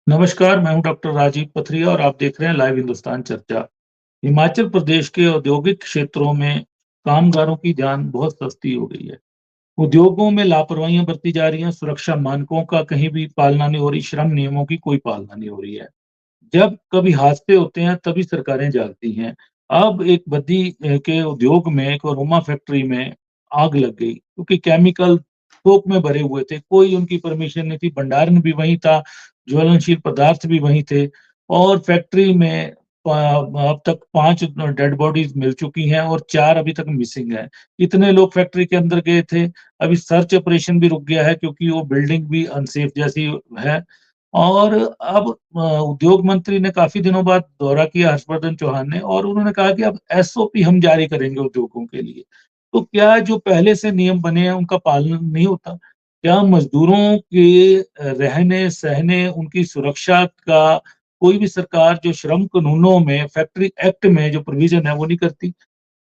नमस्कार, मैं हूं डॉक्टर राजीव पथरिया और आप देख रहे हैं लाइव हिंदुस्तान चर्चा। हिमाचल प्रदेश के औद्योगिक क्षेत्रों में कामगारों की जान बहुत सस्ती हो गई है। उद्योगों में लापरवाहियां बरती जा रही हैं, सुरक्षा मानकों का कहीं भी पालना नहीं हो रही, श्रम नियमों की कोई पालना नहीं हो रही है। जब कभी हादसे होते हैं तभी सरकारें जागती हैं। अब एक बद्दी के उद्योग में, एक अरोमा फैक्ट्री में आग लग गई क्योंकि केमिकल थोक में भरे हुए थे, कोई उनकी परमिशन नहीं थी, भंडारण भी वहीं था, ज्वलनशील पदार्थ भी वहीं थे और फैक्ट्री में अब तक 5 डेड बॉडीज़ मिल चुकी हैं और 4 अभी तक मिसिंग हैं। इतने लोग फैक्ट्री के अंदर गए थे, अभी सर्च ऑपरेशन भी रुक गया है क्योंकि वो बिल्डिंग भी अनसेफ जैसी है। और अब उद्योग मंत्री ने काफ़ी दिनों बाद दौरा किया, हर्षवर्धन चौहान ने, और उन्होंने कहा कि अब एसओपी हम जारी करेंगे उद्योगों के लिए। तो क्या जो पहले से नियम बने हैं उनका पालन नहीं होता? क्या मज़दूरों के रहने-सहने, उनकी सुरक्षा का कोई भी सरकार जो श्रम कानूनों में, फैक्ट्री एक्ट में जो प्रोविज़न है वो नहीं करती?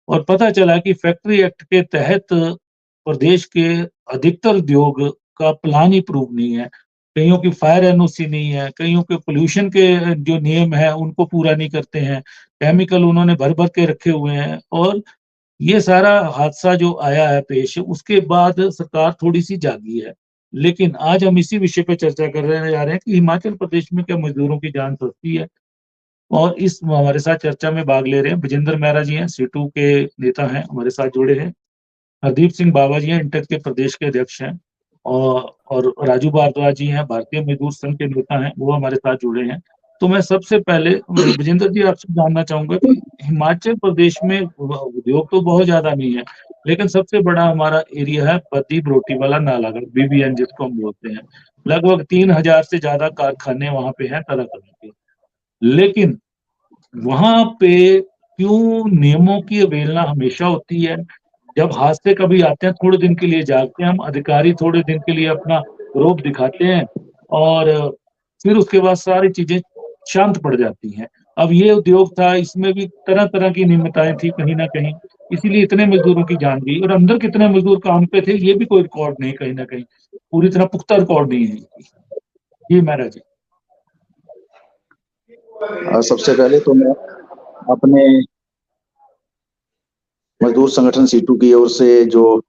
और पता चला कि फैक्ट्री एक्ट के तहत प्रदेश के अधिकतर उद्योग का प्लान ही प्रूव नहीं है। कइयों की फायर एनओसी नहीं है, कइयों के पॉल्यूशन के जो नियम हैं उनको पूरा नहीं करते हैं, केमिकल उन्होंने भर-भर के रखे हुए हैं और ये सारा हादसा जो आया है पेश, उसके बाद सरकार थोड़ी-सी जागी है। लेकिन आज हम इसी विषय पे चर्चा करने जा रहे हैं कि हिमाचल प्रदेश में क्या मज़दूरों की जान सस्ती है? और इस हमारे साथ चर्चा में भाग ले रहे हैं विजेंद्र महरा जी हैं, सीटू के नेता हैं, हमारे साथ जुड़े हैं। हरदीप सिंह बावा जी हैं, इंटक के प्रदेश के अध्यक्ष हैं। और राजू भारद्वाज जी हैं, भारतीय मज़दूर संघ के नेता हैं, वो हमारे साथ जुड़े हैं। तो मैं सबसे पहले विजेंद्र जी आपसे जानना चाहूँगा कि हिमाचल प्रदेश में उद्योग तो बहुत ज़्यादा नहीं है, लेकिन सबसे बड़ा हमारा एरिया है बद्दी-बरोटी वाला नालागढ़, बीबीएन जिसको हम बोलते हैं। लगभग 3000 से ज़्यादा कारखाने वहाँ पे हैं तरह-तरह के। लेकिन वहाँ पे क्यों नियमों की अवहेलना हमेशा होती है? जब हादसे कभी आते हैं, थोड़े दिन के लिए जागते हैं हम, अधिकारी थोड़े दिन के लिए अपना रौब दिखाते हैं और फिर उसके बाद सारी चीज़ें शांत पड़ जाती हैं। अब ये उद्योग था, इसमें भी तरह-तरह की नियमिताएँ थी कहीं न कहीं, इसीलिए इतने मज़दूरों की जान गई और अंदर कितने मज़दूर काम पे थे, ये भी कोई रिकॉर्ड नहीं कहीं न कहीं, पूरी तरह पुख्ता रिकॉर्ड नहीं है। जी, महाराज जी। सबसे पहले तो मैं अपने मजदूर संगठन सीटू की ओर से जो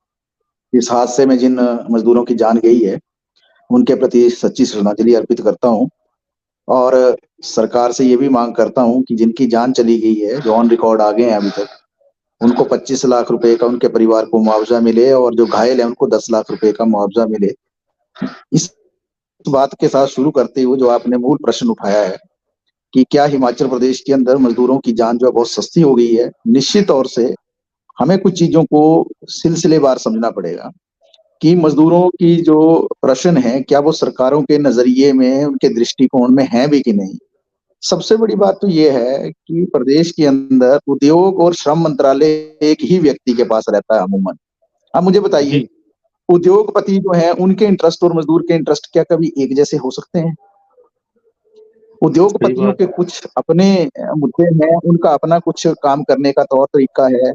इस हादसे में जिन मजदूरों की जान गई है उनके प्रति सच्ची श्रद्धांजलि अर्पित करता हूं और सरकार से ये भी मांग करता हूं कि जिनकी जान चली गई है, जो ऑन रिकॉर्ड आ गए हैं अभी तक, उनको 25 लाख रुपए का उनके परिवार को मुआवजा मिले और जो घायल है उनको 10 लाख रुपए का मुआवजा मिले। इस बात के साथ शुरू करते हुए जो आपने मूल प्रश्न उठाया है कि क्या हिमाचल प्रदेश के अंदर मजदूरों की जान जो है बहुत सस्ती हो गई है, निश्चित तौर से हमें कुछ चीजों को सिलसिलेवार समझना पड़ेगा कि मजदूरों की जो प्रश्न है क्या वो सरकारों के नजरिए में, उनके दृष्टिकोण में है भी कि नहीं। सबसे बड़ी बात तो ये है कि प्रदेश के अंदर उद्योग और श्रम मंत्रालय एक ही व्यक्ति के पास रहता है अमूमन। अब मुझे बताइए, जी, उद्योगपति जो है उनके इंटरेस्ट और मजदूर के इंटरेस्ट क्या कभी एक जैसे हो सकते हैं? सही उद्योगपतियों बात के है। कुछ अपने मुद्दे हैं, उनका अपना कुछ काम करने का तौर तरीका है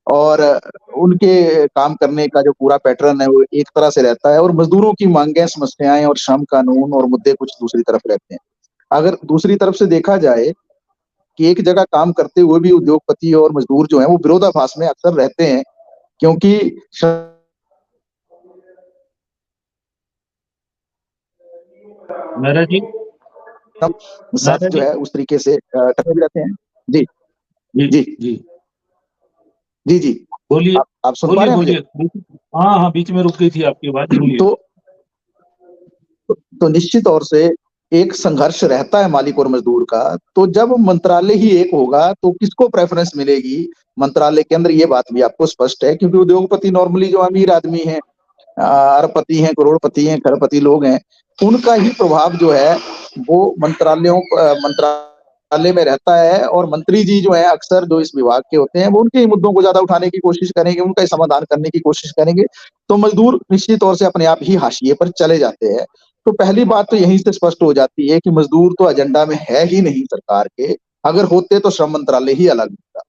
और उनके काम करने का जो पूरा पैटर्न है वो एक तरह से रहता है और मजदूरों की मांगें, समस्याएं और श्रम कानून और मुद्दे कुछ दूसरी तरफ रहते हैं। अगर दूसरी तरफ से देखा जाए कि एक जगह काम करते हुए भी उद्योगपति और मजदूर जो है वो विरोधाभास में अक्सर रहते हैं, क्योंकि महाराज जी, साथ महाराज जो जी। है उस तरीके से टकरे भी रहते हैं। जी जी, जी जी। जी जी। बोलिए, आप सुन पा बोलिए, रहे हैं मुझे? बोलिए। हाँ, हाँ, बीच में रुक गई थी आपकी आवाज़, बोलिए। तो तो निश्चित तौर से एक संघर्ष रहता है मालिक और मजदूर का। तो जब मंत्रालय ही एक होगा तो किसको प्रेफरेंस मिलेगी मंत्रालय के अंदर, ये बात भी आपको स्पष्ट है, क्योंकि उद्योगपति नॉर्मली जो अमीर आदमी है, अरबपति हैं, करोड़पति हैं, खरबपति लोग हैं, उनका ही प्रभाव जो है वो मंत्रालय में रहता है और मंत्री जी जो है अक्सर जो इस विभाग के होते हैं वो उनके ही मुद्दों को ज्यादा उठाने की कोशिश करेंगे, उनका ही समाधान करने की कोशिश करेंगे। तो मजदूर निश्चित तौर से अपने आप ही हाशिए पर चले जाते हैं। तो पहली बात तो यहीं से स्पष्ट हो जाती है कि मजदूर तो एजेंडा में है ही नहीं सरकार के, अगर होते तो श्रम मंत्रालय ही अलग होता।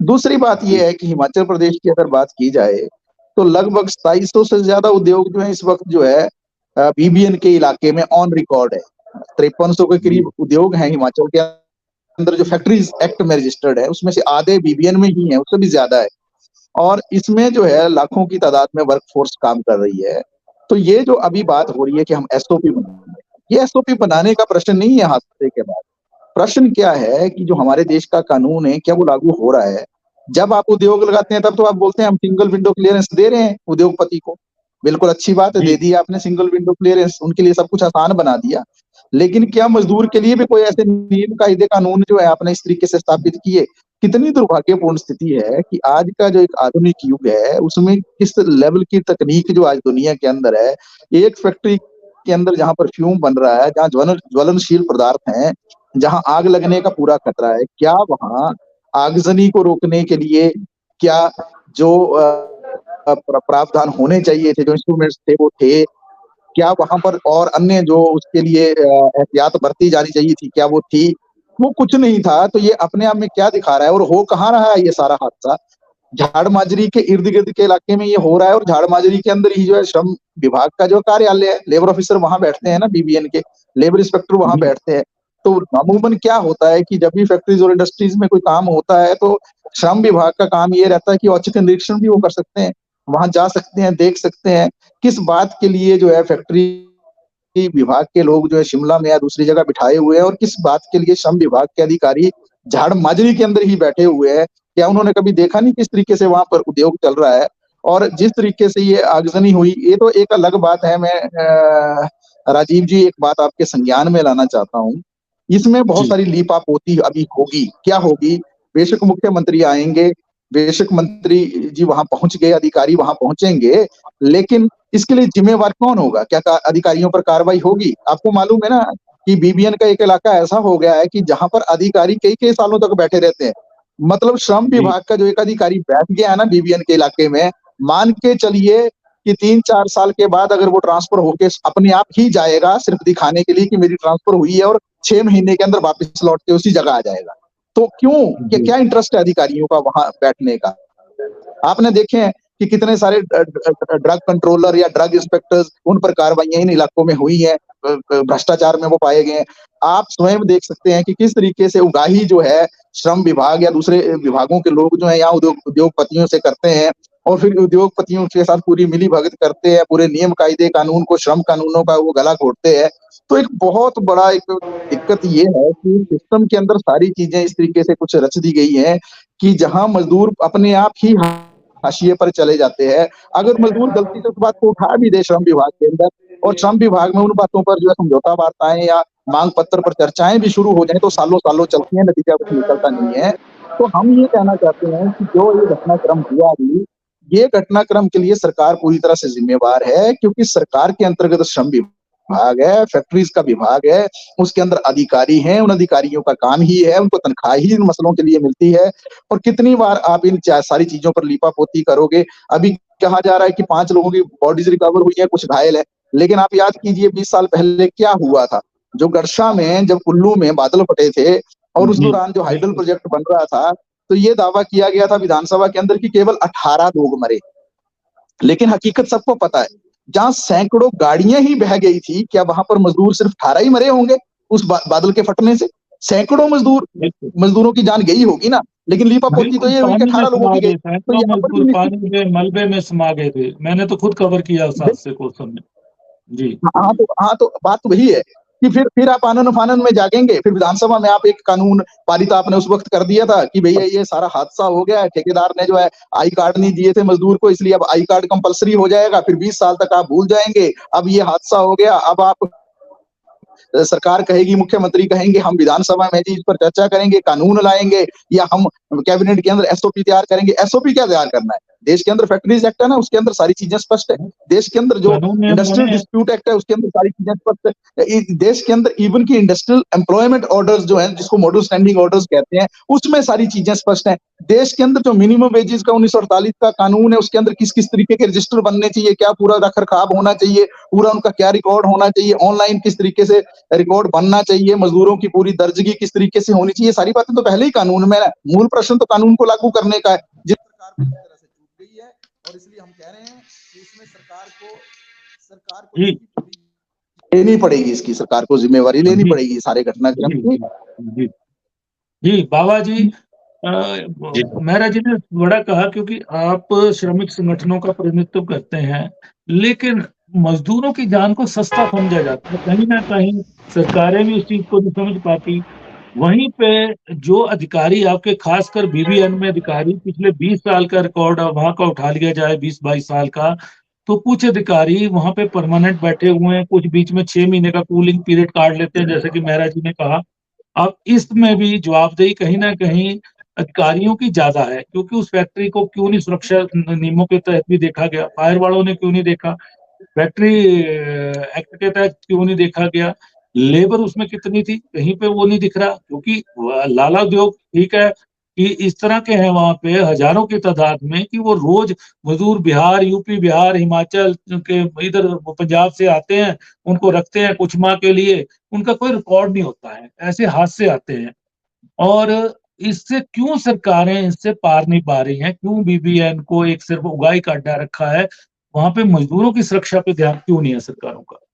दूसरी बात जी, यह है कि हिमाचल प्रदेश की अगर बात की जाए तो लगभग 2700 से ज्यादा उद्योग जो है इस वक्त जो है बीबीएन के इलाके में ऑन रिकॉर्ड है। 5300 के करीब उद्योग हैं हिमाचल के अंदर जो फैक्ट्रीज एक्ट में रजिस्टर्ड है, उसमें से आधे बीबीएन में ही है, उससे भी ज्यादा है। और इसमें जो है लाखों की तादाद में वर्कफोर्स काम कर रही है। तो ये जो अभी बात हो रही है कि हम एसओपी बनाएं, ये एसओपी बनाने का प्रश्न नहीं है हादसे के बाद। प्रश्न क्या है कि जो हमारे देश का कानून है क्या वो लागू हो रहा है? जब आप उद्योग लगाते हैं तब तो आप बोलते हैं हम सिंगल विंडो क्लियरेंस दे रहे हैं उद्योगपति को। बिल्कुल अच्छी बात है, जी दे दिया आपने सिंगल विंडो क्लियरेंस, उनके लिए सब कुछ आसान बना दिया। लेकिन क्या मजदूर के लिए भी कोई ऐसे नियम कायदे कानून जो है आपने इस तरीके से स्थापित किए? कितनी दुर्भाग्यपूर्ण स्थिति है कि आज का जो एक आधुनिक युग है उसमें किस लेवल की तकनीक जो आज दुनिया के अंदर है, एक फैक्ट्री के अंदर जहां पर फ्यूम बन रहा है, जहां ज्वलनशील पदार्थ हैं, जहां आग लगने का पूरा खतरा है, क्या वहां आगजनी को रोकने के लिए क्या जो प्रावधान होने चाहिए थे, जो इंस्ट्रूमेंट्स थे वो थे? क्या वहां पर और अन्य जो उसके लिए एहतियात बरती जानी चाहिए थी, क्या वो थी? वो कुछ नहीं था। तो ये अपने आप में क्या दिखा रहा है और हो कहाँ रहा है ये सारा हादसा? झाड़ माजरी के इर्द गिर्द के इलाके में ये हो रहा है और झाड़ माजरी के अंदर ही जो है श्रम विभाग का जो कार्यालय है, लेबर ऑफिसर वहां बैठते हैं ना, बीबीएन के लेबर इंस्पेक्टर वहां जी बैठते हैं। तो अमूमन क्या होता है कि जब भी फैक्ट्रीज और इंडस्ट्रीज में कोई काम होता है तो श्रम विभाग का काम ये रहता है कि औचक निरीक्षण भी वो कर सकते हैं, वहां जा सकते हैं, देख सकते हैं किस बात के लिए जो है फैक्ट्री विभाग के लोग जो है शिमला में या दूसरी जगह बिठाए हुए हैं और किस बात के लिए श्रम विभाग के अधिकारी झाड़ माजरी के अंदर ही बैठे हुए हैं। क्या उन्होंने कभी देखा नहीं किस तरीके से वहां पर उद्योग चल रहा है? और जिस तरीके से ये आगजनी हुई, ये तो एक अलग बात है। मैं राजीव जी एक बात आपके संज्ञान में लाना चाहता हूँ। इसमें बहुत जी सारी लीपापोती अभी होगी। क्या होगी? बेशक मुख्यमंत्री आएंगे, बेशक मंत्री जी वहां पहुंच गए, अधिकारी वहां पहुंचेंगे, लेकिन इसके लिए जिम्मेवार कौन होगा? क्या अधिकारियों पर कार्रवाई होगी? आपको मालूम है ना कि बीबीएन का एक इलाका ऐसा हो गया है कि जहां पर अधिकारी कई कई सालों तक बैठे रहते हैं। मतलब श्रम जी विभाग का जो एक अधिकारी बैठ गया है ना बीबीएन के इलाके में, मान के चलिए कि 3-4 साल के बाद अगर वो ट्रांसफर होके अपने आप ही जाएगा सिर्फ दिखाने के लिए कि मेरी ट्रांसफर हुई है, और 6 महीने के अंदर वापस लौट के उसी जगह आ जाएगा। तो क्यों? जी क्या इंटरेस्ट है अधिकारियों का वहां बैठने का? आपने देखे हैं कि कितने सारे ड्रग कंट्रोलर या ड्रग इंस्पेक्टर्स, उन पर कार्रवाइयां इन इलाकों में हुई हैं, भ्रष्टाचार में वो पाए गए हैं। आप स्वयं देख सकते हैं कि किस तरीके से उगाही जो है श्रम विभाग या दूसरे विभागों के लोग जो है यहाँ उद्योगपतियों से करते हैं, और फिर उद्योगपतियों के साथ पूरी मिली भगत करते हैं, पूरे नियम कायदे कानून को, श्रम कानूनों का वो गला घोटते हैं। तो एक बहुत बड़ा एक दिक्कत ये है कि सिस्टम के अंदर सारी चीजें इस तरीके से कुछ रच दी गई हैं कि जहां मजदूर अपने आप ही हाशिए पर चले जाते हैं। अगर मजदूर गलती से उस बात को उठा भी दे श्रम विभाग के अंदर, और श्रम विभाग में उन बातों पर जो है समझौता वार्ताएं या मांग पत्र पर चर्चाएं भी शुरू हो जाए तो सालों सालों चलती हैं, नतीजा कुछ निकलता नहीं है। तो हम ये कहना चाहते हैं कि जो ये घटनाक्रम हुआ अभी, ये घटनाक्रम के लिए सरकार पूरी तरह से जिम्मेवार है, क्योंकि सरकार के अंतर्गत श्रम विभाग है, फैक्ट्रीज का विभाग है, उसके अंदर अधिकारी हैं, उन अधिकारियों का काम ही है, उनको तनख्वाह ही इन मसलों के लिए मिलती है। और कितनी बार आप इन सारी चीजों पर लीपापोती करोगे? अभी कहा जा रहा है कि 5 लोगों की बॉडीज रिकवर हुई है, कुछ घायल है, लेकिन आप याद कीजिए 20 साल पहले क्या हुआ था। जो गड़शा में जब कुल्लू में बादल फटे थे और उस जी दौरान जो हाइडल बिल्कुल प्रोजेक्ट बन रहा था, तो ये दावा किया गया था विधानसभा के अंदर कि केवल 18 लोग मरे। लेकिन हकीकत सबको पता है, जहां सैकड़ों गाड़ियां ही बह गई थी, क्या वहां पर मजदूर सिर्फ 18 ही मरे होंगे उस बादल के फटने से? सैकड़ों बिल्कुल मजदूरों की जान गई होगी ना। लेकिन लीपापोती तो बिल्कुल ये हुई कि पानी में 18 लोगों समा की गई। गए, तो सैकड़ों यहाँ पर भी मजदूर निश्चित, पानी में मलबे में समा गए थे। मैंने तो खुद कवर किया उस हादसे को उस समय। जी हाँ तो बात वही है कि फिर आप आनन फानन में जागेंगे। फिर विधानसभा में आप एक कानून पारित आपने उस वक्त कर दिया था कि भैया ये सारा हादसा हो गया है, ठेकेदार ने जो है आई कार्ड नहीं दिए थे मजदूर को, इसलिए अब आई कार्ड कंपलसरी हो जाएगा। फिर 20 साल तक आप भूल जाएंगे, अब ये हादसा हो गया, अब आप सरकार कहेगी, मुख्यमंत्री कहेंगे हम विधानसभा में जी इस पर चर्चा करेंगे, कानून लाएंगे, या हम कैबिनेट के अंदर एसओपी तैयार करेंगे। एसओपी क्या तैयार करना है? देश के अंदर फैक्ट्रीज एक्ट है ना, उसके अंदर सारी चीजें स्पष्ट है। देश के अंदर जो कानून नियम इंडस्ट्रियल बने हैं। डिस्प्यूट एक्ट है उसके अंदर सारी चीजें स्पष्ट है। देश के अंदर इवन की इंडस्ट्रियल एम्प्लॉयमेंट ऑर्डर्स जो है, जिसको मॉडल स्टैंडिंग ऑर्डर्स कहते हैं, उसमें सारी चीजें स्पष्ट है। देश के अंदर जो मिनिमम वेजेस का 1948 का कानून है, उसके अंदर किस किस तरीके के रजिस्टर बनने चाहिए, क्या पूरा रख रखाव होना चाहिए, पूरा उनका क्या रिकॉर्ड होना चाहिए, ऑनलाइन किस तरीके से रिकॉर्ड बनना चाहिए, मजदूरों की पूरी दर्जगी किस तरीके से होनी चाहिए, सारी बातें तो पहले ही कानून में है। मूल प्रश्न तो कानून को लागू करने का है, जिस सरकार पूरी तरह से चूक गई है। और इसलिए हम कह रहे हैं कि इसमें सरकार को जी इसकी पूरी लेनी पड़ेगी, इसकी सरकार को जिम्मेवारी लेनी जी पड़ेगी सारे घटनाक्रम जी की। जी जी जी बाबा जी, अ, जी मेहरा जी ने बड़ा कहा, क्योंकि आप श्रमिक संगठनों का प्रतिनिधित्व करते हैं, लेकिन मजदूरों की जान को सस्ता समझा जाता है। कहीं ना कहीं सरकारें भी उस चीज को नहीं समझ पाती। वहीं पे जो अधिकारी आपके, खासकर बीबीएन में अधिकारी, पिछले 20 साल का रिकॉर्ड वहां का उठा लिया जाए, 20-22 साल का, तो कुछ अधिकारी वहां पे परमानेंट बैठे हुए हैं, कुछ बीच में 6 महीने का कूलिंग पीरियड काट लेते हैं, जैसे कि मेहरा जी ने कहा। अब इसमें भी जवाबदेही कहीं ना कहीं अधिकारियों की ज्यादा है, क्योंकि उस फैक्ट्री को क्यों नहीं सुरक्षा नियमों के तहत भी देखा गया, फायर वालों ने क्यों नहीं देखा, फैक्ट्री एक्ट के तहत क्यों नहीं देखा गया, लेबर उसमें कितनी थी, कहीं पे वो नहीं दिख रहा। क्योंकि लाला उद्योग ठीक है कि इस तरह के हैं वहां पे हजारों की तादाद में, कि वो रोज मजदूर बिहार, यूपी, बिहार, हिमाचल के, इधर पंजाब से आते हैं, उनको रखते हैं कुछ माह के लिए, उनका कोई रिकॉर्ड नहीं होता है, ऐसे हादसे आते हैं। और इससे क्यों सरकारें इससे पार नहीं पा रही हैं, क्यों बीबीएन को एक सिर्फ उगाही का अड्डा रखा है, वहां पे मजदूरों की सुरक्षा पे ध्यान क्यों नहीं है सरकारों का?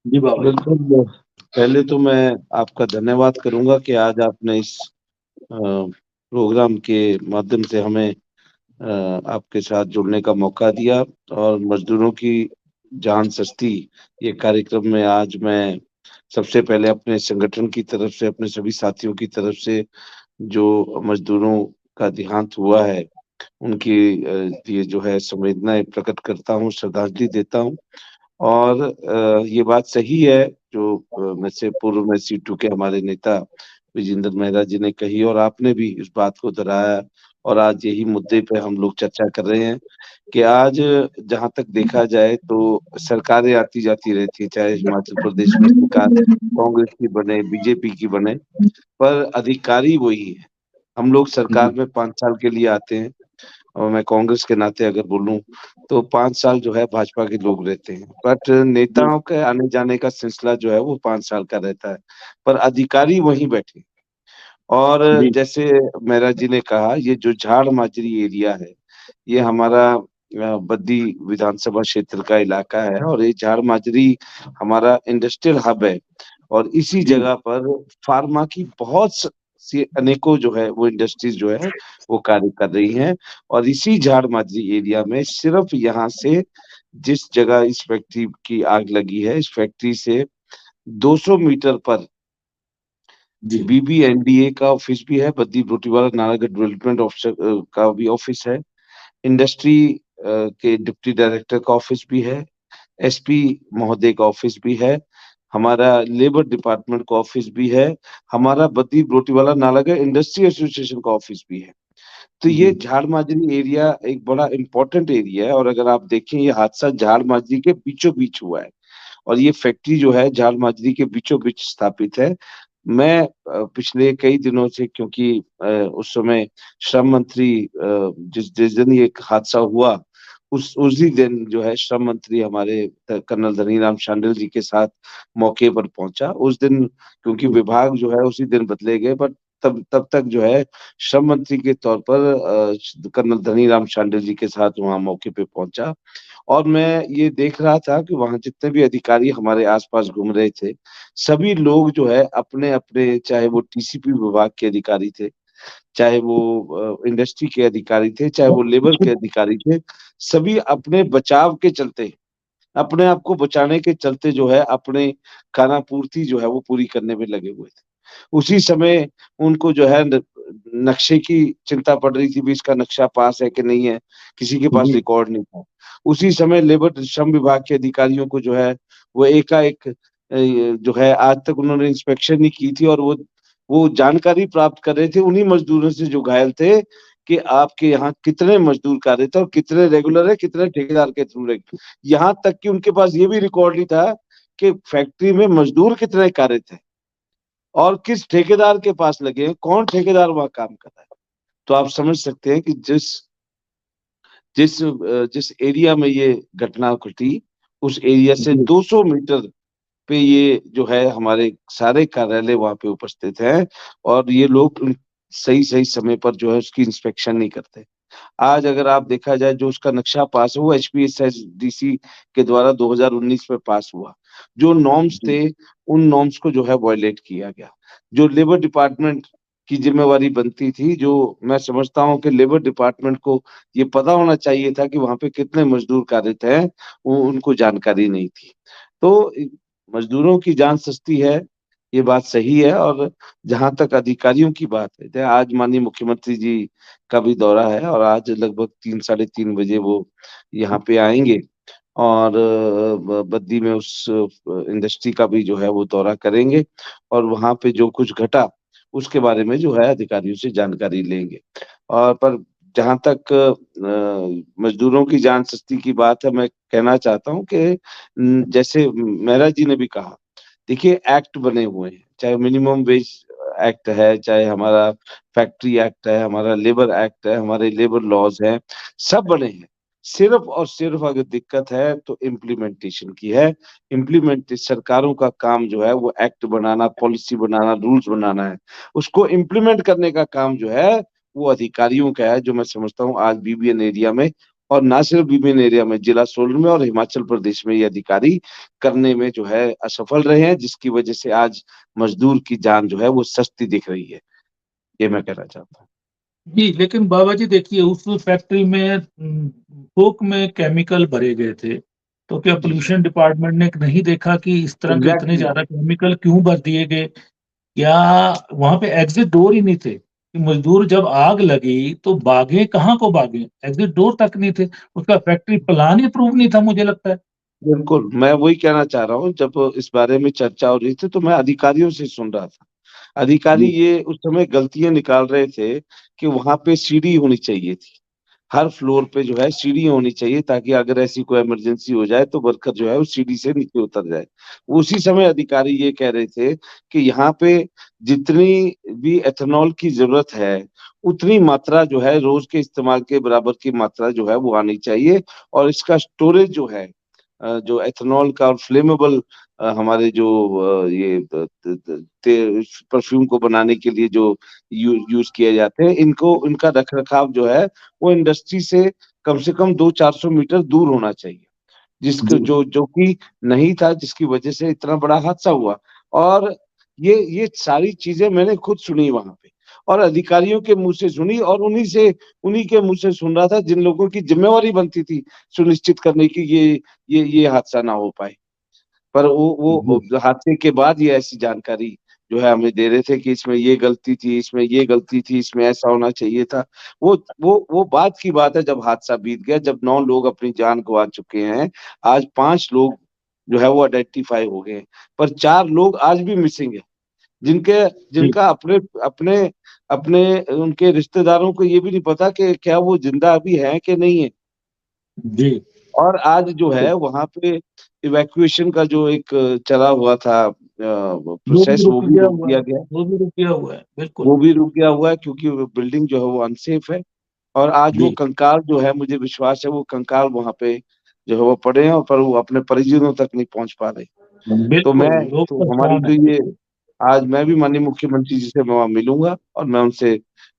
जी बाबा जी। बिल्कुल, पहले तो मैं आपका धन्यवाद करूंगा कि आज आपने इस प्रोग्राम के माध्यम से हमें आपके साथ जुड़ने का मौका दिया, और मजदूरों की जान सस्ती ये कार्यक्रम में आज मैं सबसे पहले अपने संगठन की तरफ से, अपने सभी साथियों की तरफ से जो मजदूरों का देहांत हुआ है उनकी ये जो है संवेदनाएं प्रकट करता हूँ, श्रद्धांजलि देता हूँ। और ये बात सही है जो में से पूर्व में सीटू के हमारे नेता विजेंद्र मेहरा जी ने कही, और आपने भी इस बात को दोहराया, और आज यही मुद्दे पे हम लोग चर्चा कर रहे हैं कि आज जहां तक देखा जाए तो सरकारें आती जाती रहती है, चाहे हिमाचल प्रदेश में सरकार कांग्रेस की बने, बीजेपी की बने, पर अधिकारी वही है। हम लोग सरकार में 5 साल के लिए आते हैं, और मैं कांग्रेस के नाते अगर बोलूं तो 5 साल जो है भाजपा के लोग रहते हैं, बट नेताओं के आने जाने का सिलसिला जो है वो 5 साल का रहता है, पर अधिकारी वहीं बैठे। और जी जैसे मेहरा जी ने कहा, ये जो झाड़ माजरी एरिया है, ये हमारा बद्दी विधानसभा क्षेत्र का इलाका है, और ये झाड़ माजरी हमारा इंडस्ट्रियल हब है, और इसी जी जगह पर फार्मा की बहुत सी अनेकों जो है वो इंडस्ट्रीज जो है वो कार्य कर रही हैं। और इसी झाड़ माजरी एरिया में सिर्फ यहाँ से, जिस जगह इस फैक्ट्री की आग लगी है, इस फैक्ट्री से 200 मीटर पर जी बीबीएनडीए का ऑफिस भी है, बद्दी बरोटीवाला नालागढ़ डेवलपमेंट ऑफिसर का भी ऑफिस है, इंडस्ट्री के डिप्टी डायरेक्टर का ऑफिस भी है, एसपी महोदय का ऑफिस भी है, हमारा लेबर डिपार्टमेंट का ऑफिस भी है, हमारा बद्दी बरोटीवाला नालागढ़ इंडस्ट्री एसोसिएशन का ऑफिस भी है। तो ये जी झाड़ माजरी एरिया एक बड़ा इंपॉर्टेंट एरिया है, और अगर आप देखें ये हादसा झाड़ माजरी के बीचों बीच हुआ है, और ये फैक्ट्री जो है झाड़ माजरी के बीचों बीच स्थापित है। मैं पिछले कई दिनों से, क्योंकि उस समय श्रम मंत्री जिस जिस दिन ये हादसा हुआ, उसी दिन जो है श्रम मंत्री हमारे कर्नल धनीराम शांडिल जी के साथ मौके पर पहुंचा। उस दिन क्योंकि विभाग जो है उसी दिन बदले गए, बट तब तब तक जो है श्रम मंत्री के तौर पर कर्नल धनीराम शांडिल जी के साथ वहां मौके पे पहुंचा, और मैं ये देख रहा था कि वहां जितने भी अधिकारी हमारे आसपास घूम रहे थे, सभी लोग जो है अपने अपने, चाहे वो टीसीपी विभाग के अधिकारी थे, चाहे वो इंडस्ट्री के अधिकारी थे, चाहे वो लेबर के अधिकारी थे, सभी अपने बचाव के चलते, अपने आप को बचाने के चलते जो है अपने खाना पूर्ति जो है वो पूरी करने में लगे हुए थे। उसी समय उनको जो है नक्शे की चिंता पड़ रही थी भी इसका नक्शा पास है कि नहीं है, किसी के पास जी रिकॉर्ड नहीं था। उसी समय लेबर श्रम विभाग के अधिकारियों को जो है वो एकाएक जो है आज तक उन्होंने इंस्पेक्शन नहीं की थी, और वो जानकारी प्राप्त कर रहे थे उन्हीं मजदूरों से जो घायल थे कि आपके यहाँ कितने मजदूर कार्यरत है और कितने रेगुलर है, कितने ठेकेदार के थ्रू रेगुलर। यहाँ तक कि उनके पास ये भी रिकॉर्ड नहीं था कि फैक्ट्री में मजदूर कितने कार्यरत है और किस ठेकेदार के पास लगे हैं, कौन ठेकेदार वहां काम कर रहा है। तो आप समझ सकते हैं कि जिस जिस जिस एरिया में ये घटना घटी, उस एरिया से जी 200 मीटर पे ये जो है हमारे सारे कार्यालय वहां पे उपस्थित हैं, और ये लोग सही सही समय पर जो है उसकी इंस्पेक्शन नहीं करते। आज अगर आप देखा जाए, जो उसका नक्शा पास है वो HPSSDC के द्वारा 2019 में पास हुआ। जो नॉर्म्स जी, थे, उन नॉर्म्स को जो है वायलेट किया गया। जो लेबर डिपार्टमेंट की जिम्मेवारी बनती थी, जो मैं समझता हूँ कि लेबर डिपार्टमेंट को ये पता होना चाहिए था कि वहाँ पे कितने मजदूर कार्यरत हैं, वो उनको जानकारी नहीं थी। तो मजदूरों की जान सस्ती है, ये बात सही है। और जहाँ तक अधिकारियों की बात है, जैसे आज माननीय मुख्यमंत्री जी का भी दौरा है और आज लगभग 3 साढ़े 3 बजे वो यहाँ पे आएँगे और बद्दी में उस इंडस्ट्री का भी जो है वो दौरा करेंगे और वहाँ पे जो कुछ घटा, उसके बारे में जो है अधिकारियों से जानकारी लेंगे। और पर जहाँ तक मज़दूरों की जान सस्ती की बात है, मैं कहना चाहता हूँ कि जैसे मेहरा जी ने भी कहा, देखिए एक्ट बने हुए हैं, चाहे मिनिमम वेज एक्ट है, चाहे हमारा फैक्ट्री एक्ट है, हमारा लेबर एक्ट है, हमारे लेबर लॉज़ हैं, सब बने हैं। सिर्फ़ और सिर्फ़ अगर दिक्कत है तो इम्प्लीमेंटेशन की है। सरकारों का काम जो है वो एक्ट बनाना, पॉलिसी बनाना, रूल्स बनाना है। उसको इम्प्लीमेंट करने का काम जो है वो अधिकारियों का है, जो मैं समझता हूँ आज बीबीएन एरिया में और ना सिर्फ बीबीएन एरिया में, जिला सोलन में और हिमाचल प्रदेश में ये अधिकारी करने में जो है असफल रहे हैं, जिसकी वजह से आज मज़दूर की जान जो है वो सस्ती दिख रही है। ये मैं कहना चाहता हूँ। जी, लेकिन बाबा जी देखिए उस फैक्ट्री में थोक में केमिकल भरे गए थे, तो क्या जी, पोल्यूशन डिपार्टमेंट ने नहीं देखा कि इस तरह के इतने एग्ज़ैक्टली। ज़्यादा केमिकल क्यों भर दिए गए? या वहाँ पे एग्ज़िट डोर ही नहीं थे, कि मज़दूर जब आग लगी तो भागे कहाँ को भागे? एग्ज़िट डोर तक नहीं थे, उसका फैक्ट्री प्लान ही अप्रूव नहीं था मुझे लगता है। बिल्कुल, मैं वही कहना चाह रहा हूँ, जब इस बारे में चर्चा हो रही थी तो मैं अधिकारियों से सुन रहा था। अधिकारी जी, ये उस समय गलतियाँ निकाल रहे थे कि वहाँ पे सीढ़ी होनी चाहिए थी। हर फ्लोर पे जो है सीढ़ी होनी चाहिए, ताकि अगर ऐसी कोई इमरजेंसी हो जाए तो वर्कर जो है उस सीढ़ी से नीचे उतर जाए। उसी समय अधिकारी ये कह रहे थे कि यहाँ पे जितनी भी एथेनॉल की ज़रूरत है, उतनी मात्रा जो है रोज़ के इस्तेमाल के बराबर की मात्रा जो है वो आनी चाहिए और इसका स्टोरेज जो है, जो एथेनॉल का और फ्लेमेबल हमारे जो ये परफ्यूम को बनाने के लिए जो यूज़ किए जाते हैं, इनको इनका रख-रखाव जो है वो इंडस्ट्री से कम 200-400 मीटर दूर होना चाहिए। जिसको जी, जो जो कि नहीं था, जिसकी वजह से इतना बड़ा हादसा हुआ। और ये सारी चीज़ें मैंने खुद सुनी वहाँ पे और अधिकारियों के मुँह से सुनी और उन्हीं के मुँह से सुन रहा था, जिन लोगों की ज़िम्मेवारी बनती थी सुनिश्चित करने की ये हादसा ना हो पाए। पर वो जी, हादसे के बाद ये ऐसी जानकारी जो है हमें दे रहे थे कि इसमें ये गलती थी, इसमें ये गलती थी, इसमें ऐसा होना चाहिए था। वो बात की बात है, जब हादसा बीत गया, जब 9 लोग अपनी जान गँवा चुके हैं, आज 5 लोग जो है वो आइडेंटिफ़ाई हो गए हैं, पर 4 लोग आज भी मिसिंग हैं, जिनके जी, जिनका अपने अपने अपने उनके रिश्तेदारों को ये भी नहीं पता कि क्या वो ज़िंदा अभी हैं कि नहीं है। जी। और आज जो तो है वहाँ पे इवैक्यूएशन का जो एक चला हुआ था वो भी प्रोसेस, रुक वो भी गया रोक हुआ दिया है, गया है। वो भी रुक गया हुआ है, बिल्कुल। वो भी रुक गया हुआ है क्योंकि वो बिल्डिंग जो है वो अनसेफ है और आज वो जी, कंकाल जो है, मुझे विश्वास है वो कंकाल वहाँ पे जो है वो पड़े हैं, पर वो अपने परिजनों तक नहीं पहुँच पा रहे। तो बिल्कुल, लोग हमारी परेशान तो हैं, ये बिल्कुल। आज मैं भी माननीय मुख्यमंत्री जी से मैं वहाँ मिलूँगा और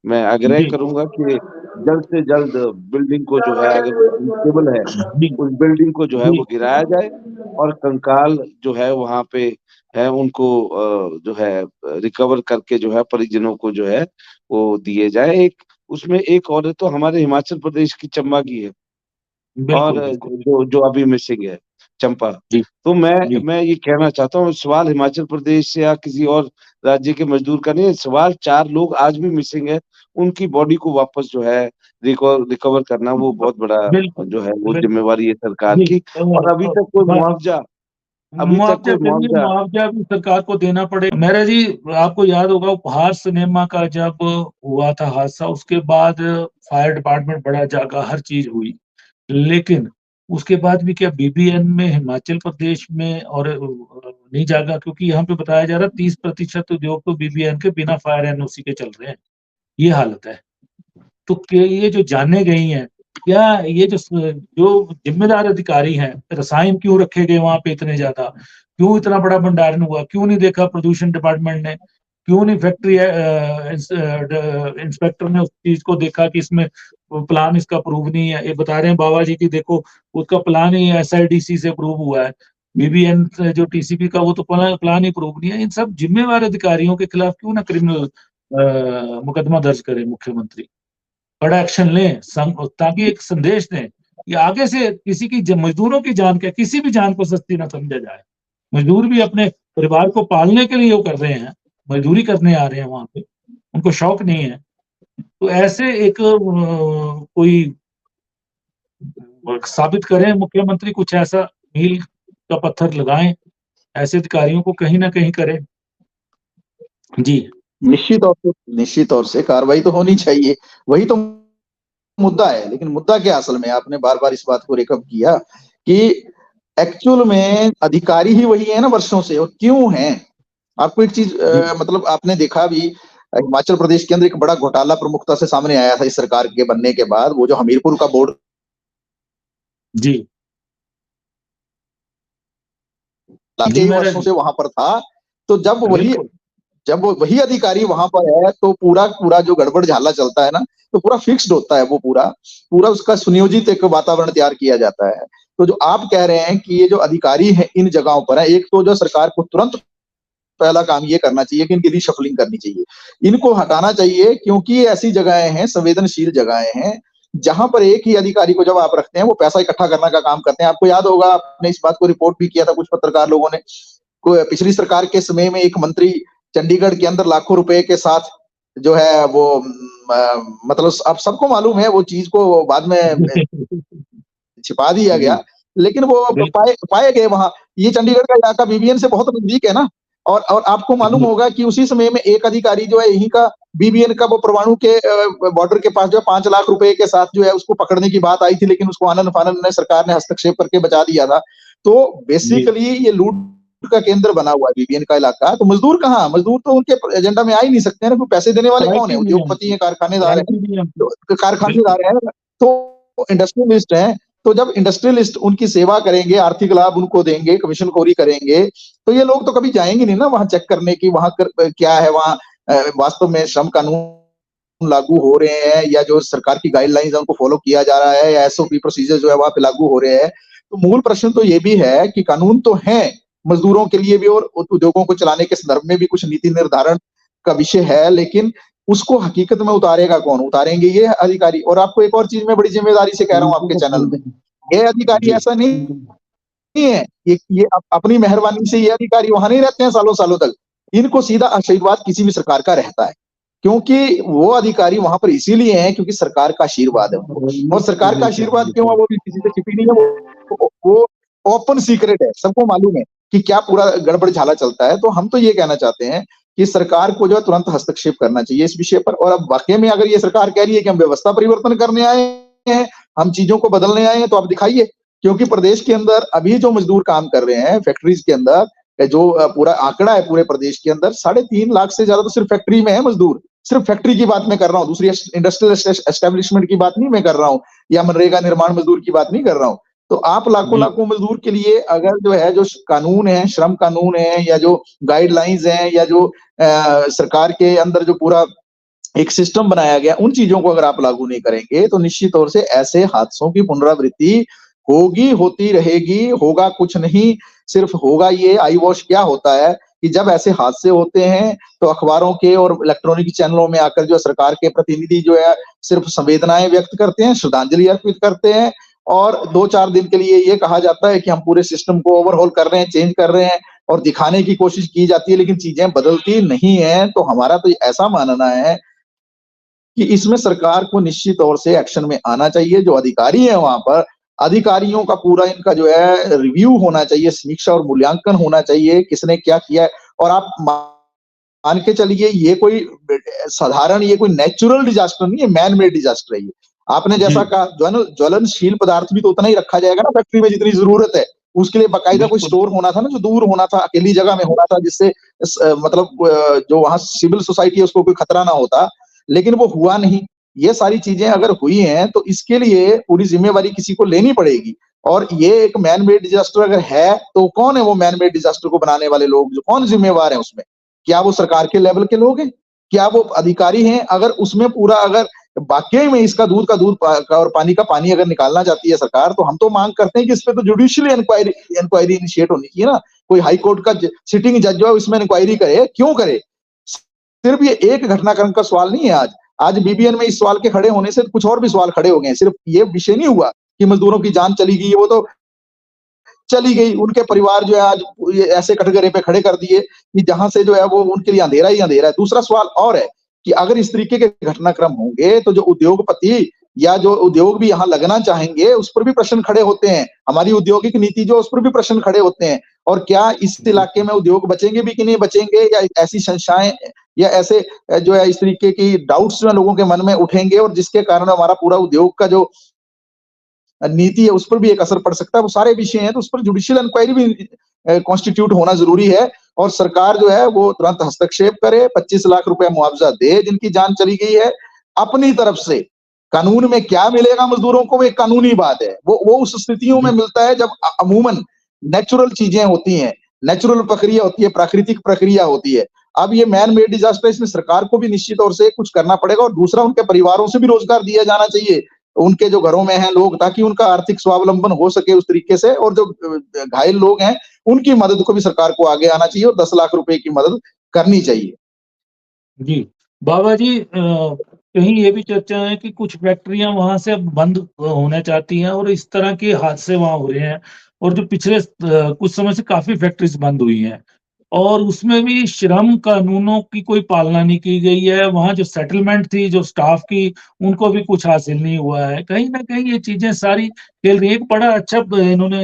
मैं आग्रह जी, करूँगा कि जल्द से जल्द बिल्डिंग को जो है, अगर वो अनस्टेबल है, जी, उस बिल्डिंग को जो है जी, वो गिराया जाए और कंकाल जो है वहाँ पे है उनको जो है रिकवर करके जो है परिजनों को जो है वो दिए जाए। एक उसमें एक और है तो हमारे हिमाचल प्रदेश की चंबा की है। और बिल्कुल, बिल्कुल। जो जो अभी मिसिंग है, चंपा। जी, तो जी, मैं ये कहना चाहता हूँ, सवाल हिमाचल प्रदेश से या किसी और राज्य के मज़दूर का नहीं है, सवाल 4 लोग आज भी मिसिंग है, उनकी बॉडी को वापस जो है रिकवर करना वो बहुत बड़ा बिल्कुल, जो है वो बिल्कुल। ज़िम्मेवारी है सरकार जी, की। और ब अभी तक मुआवज़ा कोई के लिए मुआवज़ा मुआवज़ा भी सरकार को देना पड़ेगा। मेहरा जी, आपको याद होगा उपहार सिनेमा का जब हुआ था हादसा, उसके बाद फायर डिपार्टमेंट बड़ा जागा, हर चीज़ हुई। लेकिन उसके बाद भी क्या बीबीएन में हिमाचल प्रदेश में और नहीं जागा, क्योंकि यहाँ पे बताया जा रहा है 30% उद्योग तो बीबीएन के बिना फायर एनओसी के चल रहे हैं। ये हालत है। तो क्या ये जो जानें गई हैं, क्या ये जो ज़िम्मेदार अधिकारी हैं, रसायन क्यों रखे गए वहाँ पे इतने ज़्यादा? क्यों इतना बड़ा भंडारण हुआ? क्यों नहीं देखा प्रदूषण डिपार्टमेंट ने? क्यों नहीं फैक्ट्री इंस्पेक्टर ने उस चीज़ को देखा कि इसमें प्लान इसका अप्रूव नहीं है। ये बता रहे हैं बाबा जी की देखो उसका प्लान ही SIDC से अप्रूव हुआ है, BBN जो TCP का वो तो प्लान ही अप्रूव नहीं है। इन सब जिम्मेवार अधिकारियों के खिलाफ क्यों ना क्रिमिनल मुकदमा दर्ज करे मुख्यमंत्री, बड़ा एक्शन लें, ताकि एक संदेश दें कि आगे से किसी की मजदूरों की जान क्या किसी भी जान को सस्ती ना समझा जाए। मजदूर भी अपने परिवार को पालने के लिए वो कर रहे हैं, मजदूरी करने आ रहे हैं वहां पे, उनको शौक नहीं है। तो ऐसे एक कोई साबित करें मुख्यमंत्री, कुछ ऐसा मील का पत्थर लगाएं, ऐसे अधिकारियों को कहीं ना कहीं करें। जी निश्चित तौर से कार्रवाई तो होनी चाहिए, वही तो मुद्दा है। लेकिन मुद्दा क्या असल में, आपने बार बार इस बात को रिकअप किया कि एक्चुअल में अधिकारी ही वही है ना वर्षों से, और क्यों है। आपको एक चीज मतलब आपने देखा भी, हिमाचल प्रदेश के अंदर एक बड़ा घोटाला प्रमुखता से सामने आया था इस सरकार के बनने के बाद, वो जो हमीरपुर का बोर्ड जी कई वर्षों से वहां पर था। तो जब वही अधिकारी वहां पर है तो पूरा जो गड़बड़ झाला चलता है ना, तो पूरा फिक्स्ड होता है, वो पूरा उसका सुनियोजित एक वातावरण तैयार किया जाता है। तो जो आप कह रहे हैं कि ये जो अधिकारी है इन जगहों पर है, एक तो जो सरकार को तुरंत पहला काम ये करना चाहिए कि इनकी रिशफलिंग करनी चाहिए, इनको हटाना चाहिए, क्योंकि ये ऐसी जगहें हैं, संवेदनशील जगहें हैं, जहां पर एक ही अधिकारी को जब आप रखते हैं वो पैसा इकट्ठा करने का काम करते हैं। आपको याद होगा, आपने इस बात को रिपोर्ट भी किया था कुछ पत्रकार लोगों ने, पिछली सरकार के समय में एक मंत्री चंडीगढ़ के अंदर लाखों रुपए के साथ जो है वो मतलब आप सबको मालूम है वो चीज को बाद में छिपा दिया गया, लेकिन वो पाए गए वहां। ये चंडीगढ़ का इलाका BBN से बहुत नजदीक है ना, और आपको मालूम होगा कि उसी समय में एक अधिकारी जो है यहीं का BBN का वो परमाणु के बॉर्डर के पास जो है 5 लाख रुपए के साथ जो है उसको पकड़ने की बात आई थी, लेकिन उसको आनंद फानंद ने सरकार ने हस्तक्षेप करके बचा दिया था। तो बेसिकली ये लूट का केंद्र बना हुआ है BBN का इलाका। तो मजदूर कहाँ, मजदूर तो उनके एजेंडा में आ ही नहीं सकते हैं ना, पैसे देने वाले कौन है, उद्योगपति है, कारखानेदार है, तो इंडस्ट्रियलिस्ट है। तो जब इंडस्ट्रियलिस्ट उनकी सेवा करेंगे, आर्थिक लाभ उनको देंगे, कमीशनखोरी करेंगे, तो ये लोग तो कभी जाएंगे नहीं ना वहां चेक करने की वहां क्या है, वहां वास्तव में श्रम कानून लागू हो रहे हैं या जो सरकार की गाइडलाइंस है उनको फॉलो किया जा रहा है, या SOP प्रोसीजर जो है वहां पे लागू हो रहे हैं। तो मूल प्रश्न तो ये भी है कि कानून तो है मजदूरों के लिए भी और उद्योगों को चलाने के संदर्भ में भी कुछ नीति निर्धारण का विषय है, लेकिन उसको हकीकत में उतारेगा कौन, उतारेंगे ये अधिकारी। और आपको एक और चीज मैं बड़ी जिम्मेदारी से कह रहा हूँ आपके चैनल में, ये अधिकारी ऐसा नहीं है, ये अपनी मेहरबानी से ये अधिकारी वहां नहीं रहते हैं सालों सालों तक, इनको सीधा आशीर्वाद किसी भी सरकार का रहता है, क्योंकि वो अधिकारी वहां पर इसीलिए हैं क्योंकि सरकार का आशीर्वाद है। और सरकार का आशीर्वाद क्यों है वो भी किसी से छिपी नहीं है, वो ओपन सीक्रेट है, सबको मालूम है कि क्या पूरा गड़बड़ झाला चलता है। तो हम तो ये कहना चाहते हैं कि सरकार को जो है तुरंत हस्तक्षेप करना चाहिए इस विषय पर। और अब वाकई में अगर ये सरकार कह रही है कि हम व्यवस्था परिवर्तन करने आए हैं, हम चीजों को बदलने आए हैं, तो आप दिखाइए, क्योंकि प्रदेश के अंदर अभी जो मजदूर काम कर रहे हैं फैक्ट्रीज के अंदर, जो पूरा आंकड़ा है पूरे प्रदेश के अंदर 3.5 लाख से ज्यादा तो सिर्फ फैक्ट्री में है मजदूर। सिर्फ फैक्ट्री की बात मैं कर रहा हूँ, दूसरी इंडस्ट्रियल एस्टेब्लिशमेंट की बात नहीं मैं कर रहा हूँ, या मनरेगा निर्माण मजदूर की बात नहीं कर रहा हूँ। तो आप लाखों मजदूर के लिए अगर जो है जो कानून है, श्रम कानून है, या जो गाइडलाइंस है, या जो सरकार के अंदर जो पूरा एक सिस्टम बनाया गया, उन चीजों को अगर आप लागू नहीं करेंगे तो निश्चित तौर से ऐसे हादसों की पुनरावृत्ति होगी, होती रहेगी। होगा कुछ नहीं, सिर्फ होगा ये आई वॉश। क्या होता है कि जब ऐसे हादसे होते हैं तो अखबारों के और इलेक्ट्रॉनिक चैनलों में आकर जो सरकार के प्रतिनिधि जो है सिर्फ संवेदनाएं व्यक्त करते हैं, श्रद्धांजलि अर्पित करते हैं, और 2-4 दिन के लिए ये कहा जाता है कि हम पूरे सिस्टम को ओवरहॉल कर रहे हैं, चेंज कर रहे हैं, और दिखाने की कोशिश की जाती है, लेकिन चीजें बदलती नहीं है। तो हमारा तो ऐसा मानना है कि इसमें सरकार को निश्चित तौर से एक्शन में आना चाहिए। जो अधिकारी है वहां पर, अधिकारियों का पूरा इनका जो है रिव्यू होना चाहिए, समीक्षा और मूल्यांकन होना चाहिए, किसने क्या किया है। और आप मान के चलिए ये कोई साधारण, ये कोई नेचुरल डिजास्टर नहीं है, मैन मेड डिजास्टर है ये। आपने जैसा कहा ज्वलनशील पदार्थ भी तो उतना ही रखा जाएगा ना फैक्ट्री में जितनी जरूरत है, उसके लिए बाकायदा कोई स्टोर होना था ना, जो दूर होना था, अकेली जगह में होना था, जिससे मतलब जो वहां सिविल सोसाइटी है उसको कोई खतरा ना होता, लेकिन वो हुआ नहीं। ये सारी चीजें अगर हुई हैं तो इसके लिए पूरी जिम्मेवारी किसी को लेनी पड़ेगी। और ये एक मैन मेड डिजास्टर अगर है तो कौन है वो मैन मेड डिजास्टर को बनाने वाले लोग, जो कौन जिम्मेवार है उसमें? क्या वो सरकार के लेवल के लोग हैं? क्या वो अधिकारी हैं? अगर उसमें पूरा अगर वाकई में इसका दूध का और पानी का पानी अगर निकालना चाहती है सरकार, तो हम तो मांग करते हैं कि इस पे तो जुडिशियल इंक्वायरी इनिशिएट होनी चाहिए ना। कोई हाई कोर्ट का सिटिंग जज जो है इसमें इंक्वायरी करे, क्यों करे? सिर्फ ये एक घटनाक्रम का सवाल नहीं है। आज बीबीएन में इस सवाल के खड़े होने से कुछ और भी सवाल खड़े हो गए हैं। सिर्फ ये विषय नहीं हुआ कि मजदूरों की जान चली गई, वो तो चली गई, उनके परिवार जो है आज ऐसे कटघरे पे खड़े कर दिए कि जहां से जो है वो उनके लिए अंधेरा ही अंधेरा है। दूसरा सवाल और है कि अगर इस तरीके के घटनाक्रम होंगे तो जो उद्योगपति या जो उद्योग भी यहाँ लगना चाहेंगे उस पर भी प्रश्न खड़े होते हैं। हमारी औद्योगिक नीति जो उस पर भी प्रश्न खड़े होते हैं। और क्या इस इलाके में उद्योग बचेंगे भी कि नहीं बचेंगे, या ऐसी संस्थाएं या ऐसे जो है इस तरीके की डाउट्स जो लोगों के मन में उठेंगे और जिसके कारण हमारा पूरा उद्योग का जो नीति है उस पर भी एक असर पड़ सकता है। वो सारे विषय हैं, तो उस पर जुडिशियल इंक्वायरी भी कॉन्स्टिट्यूट होना जरूरी है। और सरकार जो है वो तुरंत हस्तक्षेप करे, 25 लाख रुपए मुआवजा दे जिनकी जान चली गई है। अपनी तरफ से कानून में क्या मिलेगा मजदूरों को, वो एक कानूनी बात है। वो उस स्थितियों में मिलता है जब अमूमन नेचुरल चीजें होती हैं, नेचुरल प्रक्रिया होती है, प्राकृतिक प्रक्रिया होती है। अब ये मैन मेड डिजास्टर, इसमें सरकार को भी निश्चित तौर से कुछ करना पड़ेगा। और दूसरा, उनके परिवारों से भी रोजगार दिया जाना चाहिए, उनके जो घरों में हैं लोग, ताकि उनका आर्थिक स्वावलंबन हो सके उस तरीके से। और जो घायल लोग हैं उनकी मदद को भी सरकार को आगे आना चाहिए और 10 लाख रुपए की मदद करनी चाहिए। जी, बाबा जी, कहीं ये भी चर्चा है कि कुछ फैक्ट्रियां वहां से अब बंद होना चाहती हैं और इस तरह के हादसे वहां हो रहे हैं। और जो पिछले कुछ समय से काफी फैक्ट्रीज बंद हुई हैं और उसमें भी श्रम कानूनों की कोई पालना नहीं की गई है। वहां जो सेटलमेंट थी जो स्टाफ की, उनको भी कुछ हासिल नहीं हुआ है। कहीं ना कहीं ये चीजें सारी खेल रही है। एक बड़ा अच्छा इन्होंने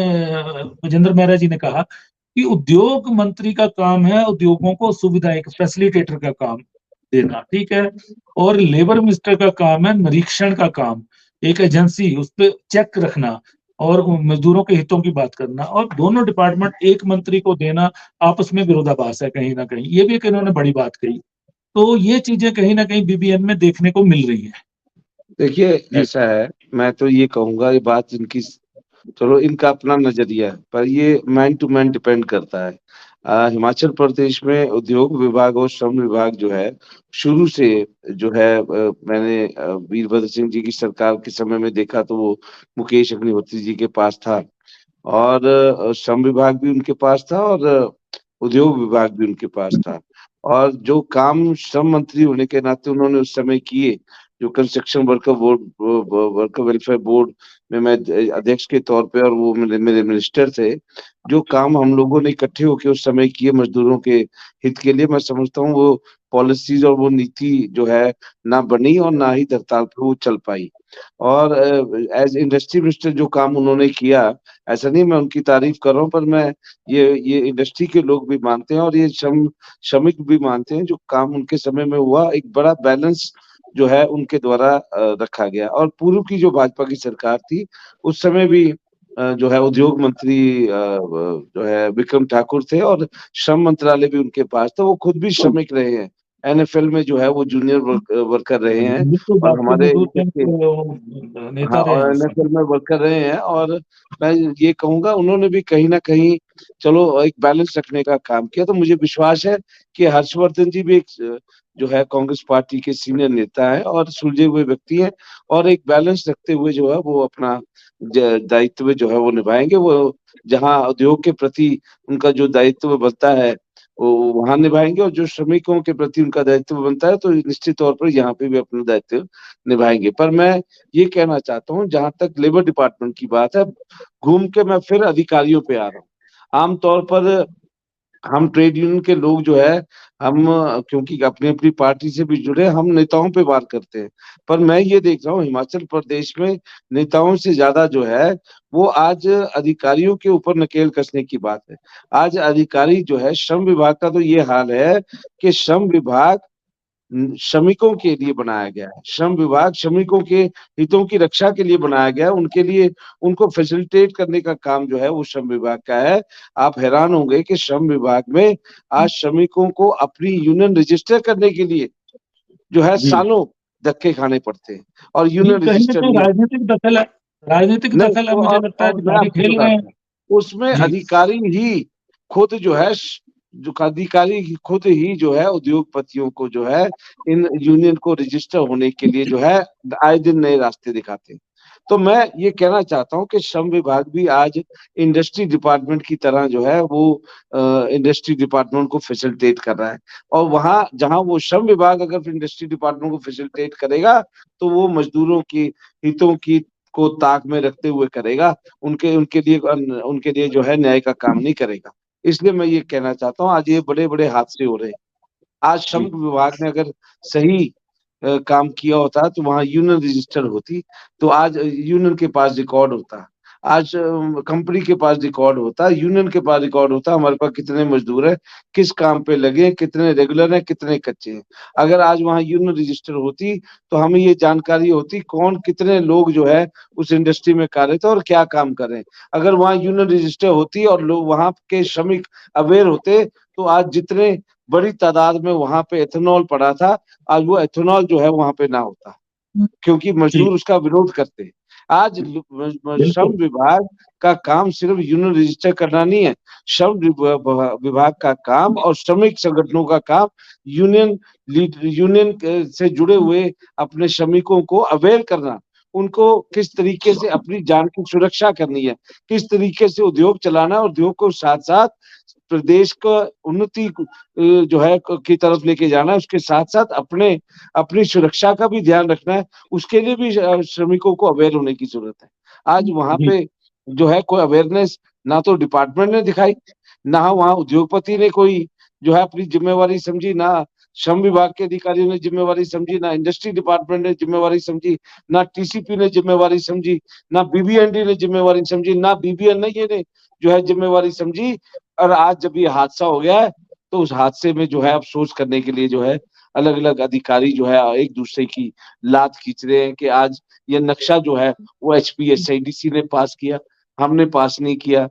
विजेंद्र मेहरा जी ने कहा कि उद्योग मंत्री का काम है उद्योगों को सुविधा, एक फैसिलिटेटर का काम देना, ठीक है। और लेबर मिनिस्टर का काम है निरीक्षण का काम, एक एजेंसी उस पर चेक रखना और मजदूरों के हितों की बात करना। और दोनों डिपार्टमेंट एक मंत्री को देना आपस में विरोधाभास है कहीं ना कहीं। ये भी एक इन्होंने बड़ी बात कही। तो ये चीजें कहीं ना कहीं बीबीएन में देखने को मिल रही है। देखिए, ऐसा है, मैं तो ये कहूंगा, ये बात इनकी, चलो इनका अपना नजरिया है, पर ये मैन टू मैन डिपेंड करता है। हिमाचल प्रदेश में उद्योग विभाग और श्रम विभाग जो है शुरू से जो है, मैंने वीरभद्र सिंह जी की सरकार के समय में देखा तो वो मुकेश अग्निहोत्री जी के पास था, और श्रम विभाग भी उनके पास था और उद्योग विभाग भी उनके पास था। और जो काम श्रम मंत्री होने के नाते उन्होंने उस समय किए, जो कंस्ट्रक्शन वर्कर वेलफेयर बोर्ड में मैं अध्यक्ष के तौर पे, और वो मेरे मिनिस्टर थे, जो काम हम लोगों ने इकट्ठे होकर उस समय किए मजदूरों के हित के लिए, मैं समझता हूँ वो पॉलिसीज और वो नीति जो है ना बनी और ना ही धरताल पे वो चल पाई। और एज इंडस्ट्री मिनिस्टर जो काम उन्होंने किया, ऐसा नहीं मैं उनकी तारीफ कर रहा हूँ, पर मैं ये इंडस्ट्री के लोग भी मानते हैं और ये श्रमिक भी मानते हैं, जो काम उनके समय में हुआ, एक बड़ा बैलेंस जो है उनके द्वारा रखा गया। और पूर्व की जो भाजपा की सरकार थी उस समय भी जो है उद्योग मंत्री जो है विक्रम ठाकुर थे और श्रम मंत्रालय भी उनके पास था। वो खुद भी श्रमिक रहे हैं, एनएफएल में जो है वो जूनियर वर्कर रहे हैं बिल्कुल, और डॉक्टर हमारे मधु सिंह नेता हाँ, रहे और हैं उस एनएफएल समय। में वर्कर रहे हैं। और मैं ये कहूंगा उन्होंने भी कहीं ना कहीं चलो एक बैलेंस रखने का काम किया। तो मुझे विश्वास है कि हर्षवर्धन जी भी एक जो है कांग्रेस पार्टी के सीनियर नेता है और सुलझे हुए व्यक्ति हैं, और एक बैलेंस रखते हुए जो है वो अपना दायित्व जो है वो निभाएंगे। वो जहाँ उद्योग के प्रति उनका जो दायित्व बनता है वो वहां निभाएंगे, और जो श्रमिकों के प्रति उनका दायित्व बनता है तो निश्चित तौर पर यहाँ पे भी अपना दायित्व निभाएंगे। पर मैं ये कहना चाहता हूँ, जहां तक लेबर डिपार्टमेंट की बात है, घूम के मैं फिर अधिकारियों पे आ रहा हूँ। आमतौर पर हम ट्रेड यूनियन के लोग जो है, हम क्योंकि अपनी अपनी पार्टी से भी जुड़े, हम नेताओं पे वार करते हैं। पर मैं ये देख रहा हूँ हिमाचल प्रदेश में नेताओं से ज्यादा जो है वो आज अधिकारियों के ऊपर नकेल कसने की बात है। आज अधिकारी जो है, श्रम विभाग का तो ये हाल है कि श्रम विभाग श्रमिकों के लिए बनाया गया है। श्रम विभाग श्रमिकों के हितों की रक्षा के लिए बनाया गया है, उनके लिए उनको फैसिलिटेट करने का काम जो है वो श्रम विभाग का है। आप हैरान होंगे कि श्रम विभाग में आज श्रमिकों को अपनी यूनियन रजिस्टर करने के लिए जो है सालों धक्के खाने पड़ते हैं और यूनियन कहीं ना रजिस्टर कहीं नहीं। राजनीतिक दखल है, राजनीतिक नहीं दखल है, तो मुझे अब लगता है मैं अधिकारी आपको खेल रहे हैं। बताता हूँ, उसमें जी अधिकारी ही खुद जो है जो अधिकारी खुद ही जो है उद्योगपतियों को जो है इन यूनियन को रजिस्टर होने के लिए जो है आए दिन नए रास्ते दिखाते हैं। तो मैं ये कहना चाहता हूँ कि श्रम विभाग भी आज इंडस्ट्री डिपार्टमेंट की तरह जो है वो इंडस्ट्री डिपार्टमेंट को फैसिलिटेट कर रहा है। और वहां जहां वो श्रम विभाग अगर इंडस्ट्री डिपार्टमेंट को फैसिलिटेट करेगा तो वो मजदूरों की हितों की को ताक में रखते हुए करेगा, उनके उनके लिए जो है न्याय का काम नहीं करेगा। इसलिए मैं ये कहना चाहता हूँ आज ये बड़े बड़े हादसे हो रहे हैं। आज श्रम विभाग ने अगर सही काम किया होता तो वहां यूनियन रजिस्टर होती, तो आज यूनियन के पास रिकॉर्ड होता, आज कंपनी के पास रिकॉर्ड होता, यूनियन के पास रिकॉर्ड होता हमारे पास कितने मजदूर है, किस काम पे लगे, कितने रेगुलर है, कितने कच्चे हैं। अगर आज वहां यूनियन रजिस्टर होती तो हमें ये जानकारी होती कौन कितने लोग जो है उस इंडस्ट्री में कार्यरत है और क्या काम कर रहे हैं। अगर वहां यूनियन रजिस्टर होती और लोग वहां के श्रमिक अवेयर होते तो आज जितने बड़ी तादाद में वहां पे एथेनॉल पड़ा था, आज वो एथेनॉल जो है वहां पे ना होता, क्योंकि मजदूर उसका विरोध करते हैं। आज श्रम विभाग का काम सिर्फ यूनियन रजिस्टर करना नहीं है, श्रम विभाग का काम और श्रमिक संगठनों का काम यूनियन से जुड़े हुए अपने श्रमिकों को अवेयर करना, उनको किस तरीके से अपनी जान की सुरक्षा करनी है, किस तरीके से उद्योग चलाना, उद्योग को साथ साथ प्रदेश का उन्नति जो है की तरफ लेके जाना है, उसके साथ साथ अपनी सुरक्षा का भी ध्यान रखना है, उसके लिए भी श्रमिकों को अवेयर होने की जरूरत है। आज वहां पे जो है कोई अवेयरनेस ना तो डिपार्टमेंट ने दिखाई, ना वहां उद्योगपति ने कोई जो है अपनी जिम्मेवारी समझी, ना श्रम विभाग के अधिकारियों ने जिम्मेवारी समझी, ना इंडस्ट्री डिपार्टमेंट ने जिम्मेवारी समझी, ना टीसीपी ने जिम्मेवारी समझी, ना बीबीएनडी ने जिम्मेवारी समझी, ना बीबीएनआई ने जो है जिम्मेवारी समझी। और आज जब ये हादसा हो गया है तो उस हादसे में जो है अफसोस करने के लिए जो है अलग अलग अधिकारी जो है एक दूसरे की लात खींच रहे हैं कि आज ये नक्शा जो है वो HPSIDC ने पास किया, हमने पास नहीं किया।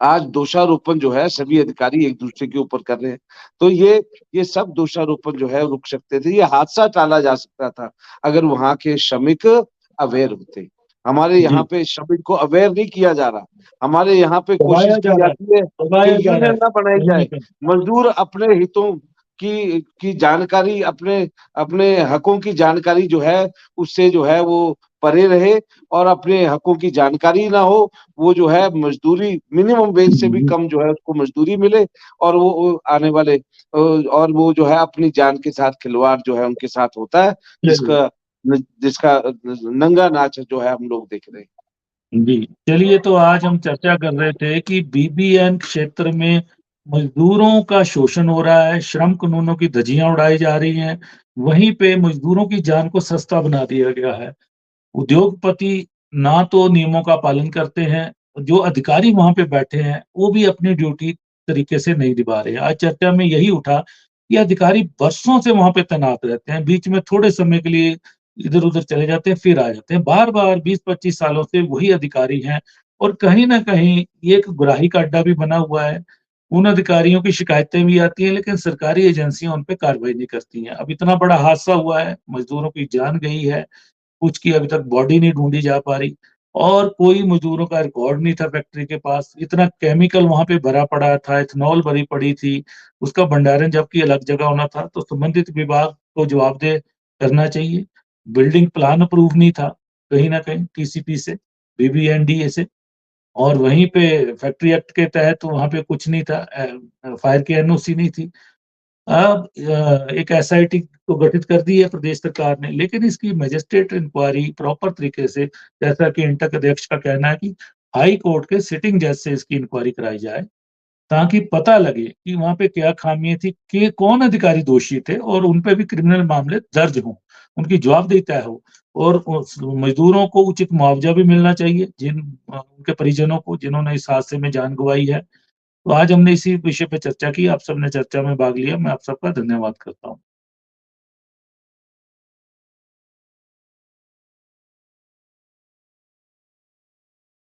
आज दोषारोपण जो है सभी अधिकारी एक दूसरे के ऊपर कर रहे हैं, तो ये सब दोषारोपण जो है रुक सकते थे, ये हादसा टाला जा सकता था अगर वहां के श्रमिक अवेयर होते। हमारे यहाँ पे श्रमिक को अवेयर नहीं किया जा रहा, हमारे यहाँ पे कोशिश की जाती है कि यूनियन ना बनाई जाए, मजदूर अपने हितों की जानकारी, अपने हकों की जानकारी जो है उससे जो है वो परे रहे और अपने हकों की जानकारी ना हो, वो जो है मजदूरी मिनिमम वेज से भी कम जो है उसको मजदूरी मिले और वो आने वाले और वो जो है अपनी जान के साथ खिलवाड़ जो है उनके साथ होता है, जिसका नंगा नाच जो है हम लोग देख रहे हैं। जी, चलिए तो आज हम चर्चा कर रहे थे कि BBN क्षेत्र में मजदूरों का शोषण हो रहा है, श्रम कानूनों की धज्जियां उड़ाई जा रही हैं, वहीं पे मजदूरों की जान को सस्ता बना दिया गया है। उद्योगपति ना तो नियमों का पालन करते हैं, जो अधिकारी वहां पे बैठे हैं वो भी अपनी ड्यूटी तरीके से नहीं निभा रहे हैं। आज चर्चा में यही उठा कि अधिकारी वर्षों से वहां पे तैनात रहते हैं, बीच में थोड़े समय के लिए इधर उधर चले जाते हैं, फिर आ जाते हैं, बार बार 20-25 सालों से वही अधिकारी हैं और कहीं ना कहीं ये एक गुराही का अड्डा भी बना हुआ है। उन अधिकारियों की शिकायतें भी आती हैं लेकिन सरकारी एजेंसियां उन पर कार्रवाई नहीं करती हैं। अब इतना बड़ा हादसा हुआ है, मजदूरों की जान गई है, कुछ की अभी तक बॉडी नहीं ढूंढी जा पा रही और कोई मजदूरों का रिकॉर्ड नहीं था फैक्ट्री के पास। इतना केमिकल वहां पे भरा पड़ा था, इथेनॉल भरी पड़ी थी, उसका भंडारण जबकि अलग जगह होना था, तो संबंधित विभाग को जवाबदेह करना चाहिए। बिल्डिंग प्लान अप्रूव नहीं था कहीं ना कहीं TCP से, BBNDA से, और वहीं पे फैक्ट्री एक्ट के तहत वहां पे कुछ नहीं था, फायर की NOC नहीं थी। अब एक SIT को गठित कर दी है प्रदेश सरकार ने, लेकिन इसकी मजिस्ट्रेट इंक्वायरी प्रॉपर तरीके से, जैसा कि इंटक अध्यक्ष का कहना है कि हाई कोर्ट के सिटिंग जज से इसकी इंक्वायरी कराई जाए ताकि पता लगे कि वहां पे क्या खामियां थी, कि कौन अधिकारी दोषी थे और उन पे भी क्रिमिनल मामले दर्ज हों, उनकी जवाबदेही तय हो और मजदूरों को उचित मुआवजा भी मिलना चाहिए जिन उनके परिजनों को जिन्होंने इस हादसे में जान गंवाई है। तो आज हमने इसी विषय पे चर्चा की, आप सबने चर्चा में भाग लिया, मैं आप सबका धन्यवाद करता हूँ।